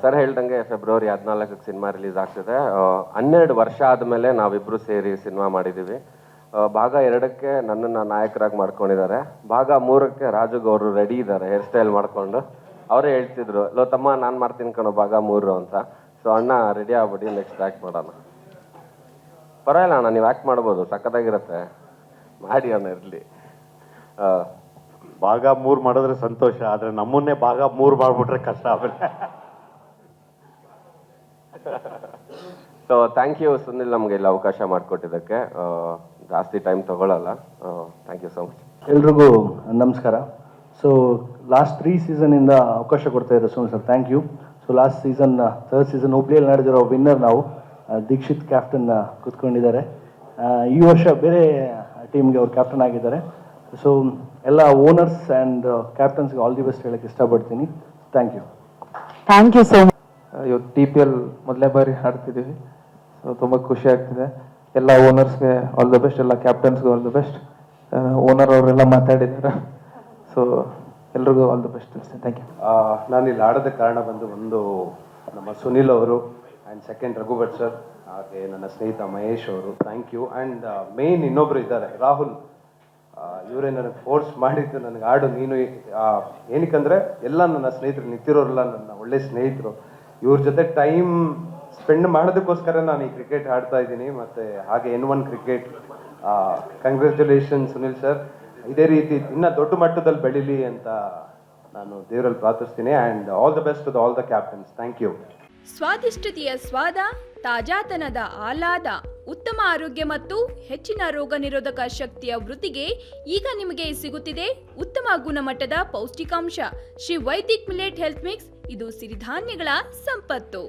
Sir ಹೇಳ್ದಂಗೆ February 14ಕ್ಕೆ cinema release ಆಗ್ತಿದೆ. 12 ವರ್ಷ ಆದಮೇಲೆ ನಾವಿಬ್ಬರು ಸೇರಿ ಸಿನಿಮಾ ಮಾಡಿದ್ದೀವಿ. ಭಾಗ 2ಕ್ಕೆ ನನ್ನನ್ನು ನಾಯಕರಾಗಿ ಮಾಡ್ಕೊಂಡಿದ್ದಾರೆ. ಭಾಗ 3ಕ್ಕೆ ರಾಜುಗ್ ಅವರು ರೆಡಿ ಇದ್ದಾರೆ ಹೇರ್ ಸ್ಟೈಲ್ ಮಾಡ್ಕೊಂಡು. ಅವರೇ ಹೇಳ್ತಿದ್ರು, ಲೋ ತಮ್ಮ ನಾನು ಮಾಡ್ತೀನಿ ಕಣೋ ಭಾಗ 3 ಅಂತ. ಸೊ ಅಣ್ಣ ರೆಡಿ ಆಗ್ಬಿಟ್ಟು ನೆಕ್ಸ್ಟ್ ಆ್ಯಕ್ಟ್ ಮಾಡೋಣ. ಪರವಾಗಿಲ್ಲ ಅಣ್ಣ, ನೀವು ಆ್ಯಕ್ಟ್ ಮಾಡ್ಬೋದು, ಸಖತ್ತಾಗಿರುತ್ತೆ, ಮಾಡಿ ಅಣ್ಣ ಇರಲಿ. ಭಾಗ 3 ಮಾಡಿದ್ರೆ ಸಂತೋಷ, ಆದರೆ ನಮ್ಮನ್ನೇ ಭಾಗ 3 ಮಾಡಿಬಿಟ್ರೆ ಕಷ್ಟ ಆಗುತ್ತೆ. ಸೊ ಥ್ಯಾಂಕ್ ಯು ಸುನಿಲ್, ನಮಗೆ ಇಲ್ಲಿ ಅವಕಾಶ ಮಾಡಿಕೊಟ್ಟಿದ್ದಕ್ಕೆ. ಜಾಸ್ತಿ ಟೈಮ್ ತಗೊಳ್ಳಲ್ಲ. Thank you so much. ಎಲ್ರಿಗೂ ನಮಸ್ಕಾರ. ಸೊ ಲಾಸ್ಟ್ 3 ಸೀಸನಿಂದ ಅವಕಾಶ ಕೊಡ್ತಾ ಇದ್ದಾರೆ Sunil sir, thank you. So last season 3rd season ಹುಬ್ಳಿಯಲ್ಲಿ ನಡೆದಿರೋ ವಿನ್ನರ್ ನಾವು ದೀಕ್ಷಿತ್ ಕ್ಯಾಪ್ಟನ್ ಕೂತ್ಕೊಂಡಿದ್ದಾರೆ. ಈ ವರ್ಷ ಬೇರೆ ಟೀಮ್ಗೆ ಅವ್ರು ಕ್ಯಾಪ್ಟನ್ ಆಗಿದ್ದಾರೆ. ಸೊ ಎಲ್ಲ ಓನರ್ಸ್ ಆ್ಯಂಡ್ ಕ್ಯಾಪ್ಟನ್ಸ್ಗೆ ಆಲ್ ದಿ ಬೆಸ್ಟ್ ಹೇಳಕ್ಕೆ ಇಷ್ಟಪಡ್ತೀನಿ. Thank you. Thank you so much. ಇವತ್ತು TPL ಮೊದಲನೇ ಬಾರಿ ಆಡ್ತಿದ್ದೀವಿ. ಸೊ ತುಂಬ ಖುಷಿ ಆಗ್ತಿದೆ. ಎಲ್ಲ ಓನರ್ಸ್ಗೆ ಆಲ್ ದ ಬೆಸ್ಟ್, ಎಲ್ಲ ಕ್ಯಾಪ್ಟನ್ಸ್ಗೆ ಆಲ್ ದ ಬೆಸ್ಟ್. ಓನರ್ ಅವರೆಲ್ಲ ಮಾತಾಡಿದ್ದಾರೆ. ಸೊ ಎಲ್ರಿಗೂ all the best. Thank you. ನಾನು ಇಲ್ಲಿ ಆಡೋದಕ್ಕೆ ಕಾರಣ ಒಂದು ನಮ್ಮ ಸುನಿಲ್ ಅವರು ಆ್ಯಂಡ್ ಸೆಕೆಂಡ್ ರಘುಭಟ್ ಸರ್, ಹಾಗೆ ನನ್ನ ಸ್ನೇಹಿತ ಮಹೇಶ್ ಅವರು, ಥ್ಯಾಂಕ್ ಯು. ಆ್ಯಂಡ್ ಮೇನ್ ಇನ್ನೊಬ್ಬರು ಇದ್ದಾರೆ ರಾಹುಲ್, ಇವರೇ ನನಗೆ ಫೋರ್ಸ್ ಮಾಡಿದ್ದು ನನಗೆ ಆಡು ನೀನು. ಏನಕ್ಕಂದರೆ ಎಲ್ಲ ನನ್ನ ಸ್ನೇಹಿತರು ನಿಂತಿರೋರೆಲ್ಲ ನನ್ನ ಒಳ್ಳೆ ಸ್ನೇಹಿತರು. ಇವ್ರ ಜೊತೆ ಟೈಮ್ ಸ್ಪೆಂಡ್ ಮಾಡೋದಕ್ಕೋಸ್ಕರ ನಾನು ಈ ಕ್ರಿಕೆಟ್ ಆಡ್ತಾ ಇದ್ದೀನಿ. ಮತ್ತು ಹಾಗೆ N1 cricket, congratulation Sunil sir. ಇದೇ ರೀತಿ ಇನ್ನೂ ದೊಡ್ಡ ಮಟ್ಟದಲ್ಲಿ ಬೆಳೀಲಿ ಅಂತ ನಾನು ದೇವರಲ್ಲಿ ಪ್ರಾರ್ಥಿಸ್ತೀನಿ. And all the best to all the captains. Thank you. ಸ್ವಾದಿಷ್ಟತೆಯ ಸ್ವಾದ, ತಾಜಾತನದ ಆಹ್ಲಾದ, ಉತ್ತಮ ಆರೋಗ್ಯ ಮತ್ತು ಹೆಚ್ಚಿನ ರೋಗ ನಿರೋಧಕ ಶಕ್ತಿಯ ವೃದ್ಧಿಗೆ ಈಗ ನಿಮಗೆ ಸಿಗುತ್ತಿದೆ ಉತ್ತಮ ಗುಣಮಟ್ಟದ ಪೌಷ್ಟಿಕಾಂಶ. Shri Vaidik millet health mix. ಇದು ಸಿರಿಧಾನ್ಯಗಳ ಸಂಪತ್ತು.